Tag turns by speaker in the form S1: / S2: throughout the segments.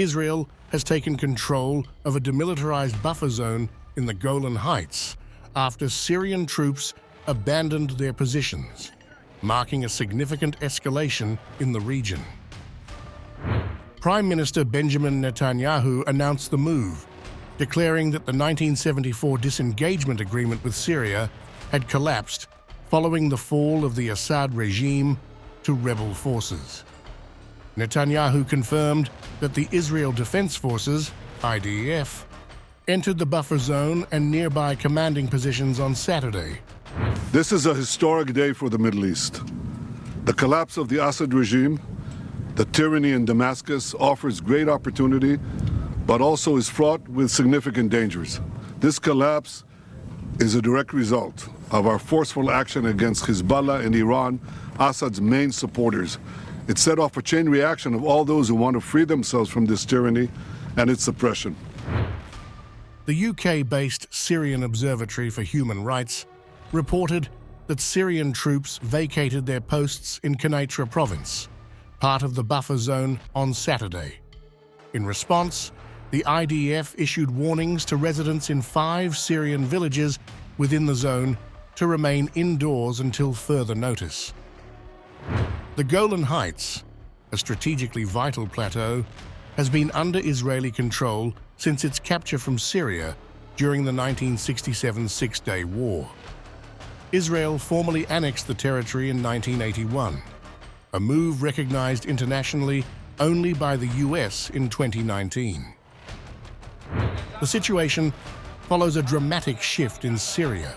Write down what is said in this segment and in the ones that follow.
S1: Israel has taken control of a demilitarized buffer zone in the Golan Heights after Syrian troops abandoned their positions, marking a significant escalation in the region. Prime Minister Benjamin Netanyahu announced the move, declaring that the 1974 disengagement agreement with Syria had collapsed following the fall of the Assad regime to rebel forces. Netanyahu confirmed that the Israel Defense Forces, IDF, entered the buffer zone and nearby commanding positions on Saturday.
S2: This is a historic day for the Middle East. The collapse of the Assad regime, the tyranny in Damascus, offers great opportunity, but also is fraught with significant dangers. This collapse is a direct result of our forceful action against Hezbollah and Iran, Assad's main supporters. It set off a chain reaction of all those who want to free themselves from this tyranny and its oppression.
S1: The UK-based Syrian Observatory for Human Rights reported that Syrian troops vacated their posts in Quneitra province, part of the buffer zone, on Saturday. In response, the IDF issued warnings to residents in 5 Syrian villages within the zone to remain indoors until further notice. The Golan Heights, a strategically vital plateau, has been under Israeli control since its capture from Syria during the 1967 Six-Day War. Israel formally annexed the territory in 1981, a move recognized internationally only by the US in 2019. The situation follows a dramatic shift in Syria,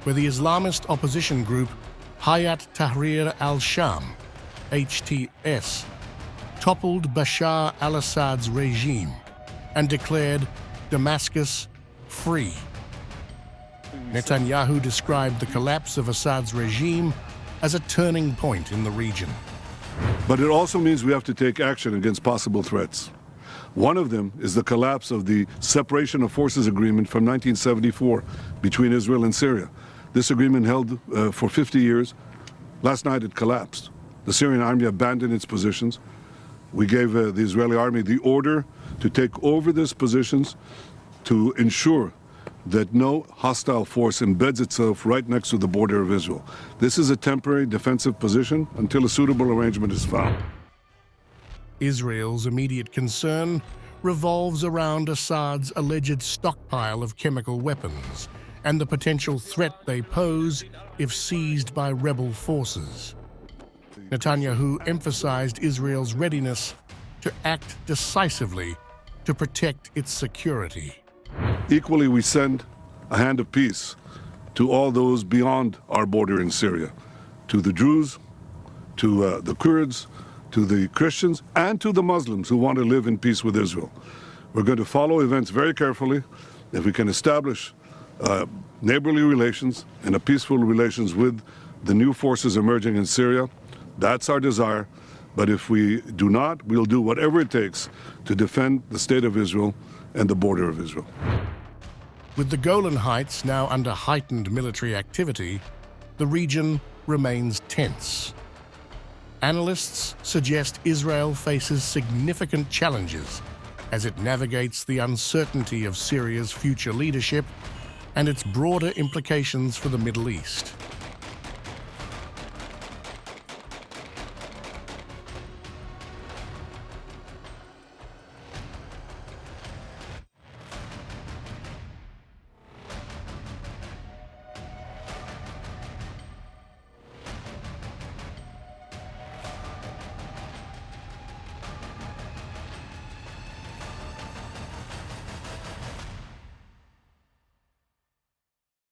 S1: where the Islamist opposition group Hayat Tahrir al-Sham, HTS, toppled Bashar al-Assad's regime and declared Damascus free. Netanyahu described the collapse of Assad's regime as a turning point in the region.
S2: But it also means we have to take action against possible threats. One of them is the collapse of the Separation of Forces Agreement from 1974 between Israel and Syria. This agreement held for 50 years. Last night it collapsed. The Syrian army abandoned its positions. We gave the Israeli army the order to take over these positions to ensure that no hostile force embeds itself right next to the border of Israel. This is a temporary defensive position until a suitable arrangement is found.
S1: Israel's immediate concern revolves around Assad's alleged stockpile of chemical weapons and the potential threat they pose if seized by rebel forces. Netanyahu emphasized Israel's readiness to act decisively to protect its security.
S2: Equally, we send a hand of peace to all those beyond our border in Syria, to the Druze, to the Kurds, to the Christians, and to the Muslims who want to live in peace with Israel. We're going to follow events very carefully. If we can establish neighborly relations and a peaceful relations with the new forces emerging in Syria, that's our desire. But if we do not, we'll do whatever it takes to defend the state of Israel and the border of Israel.
S1: With the Golan Heights now under heightened military activity, the region remains tense. Analysts suggest Israel faces significant challenges as it navigates the uncertainty of Syria's future leadership and its broader implications for the Middle East.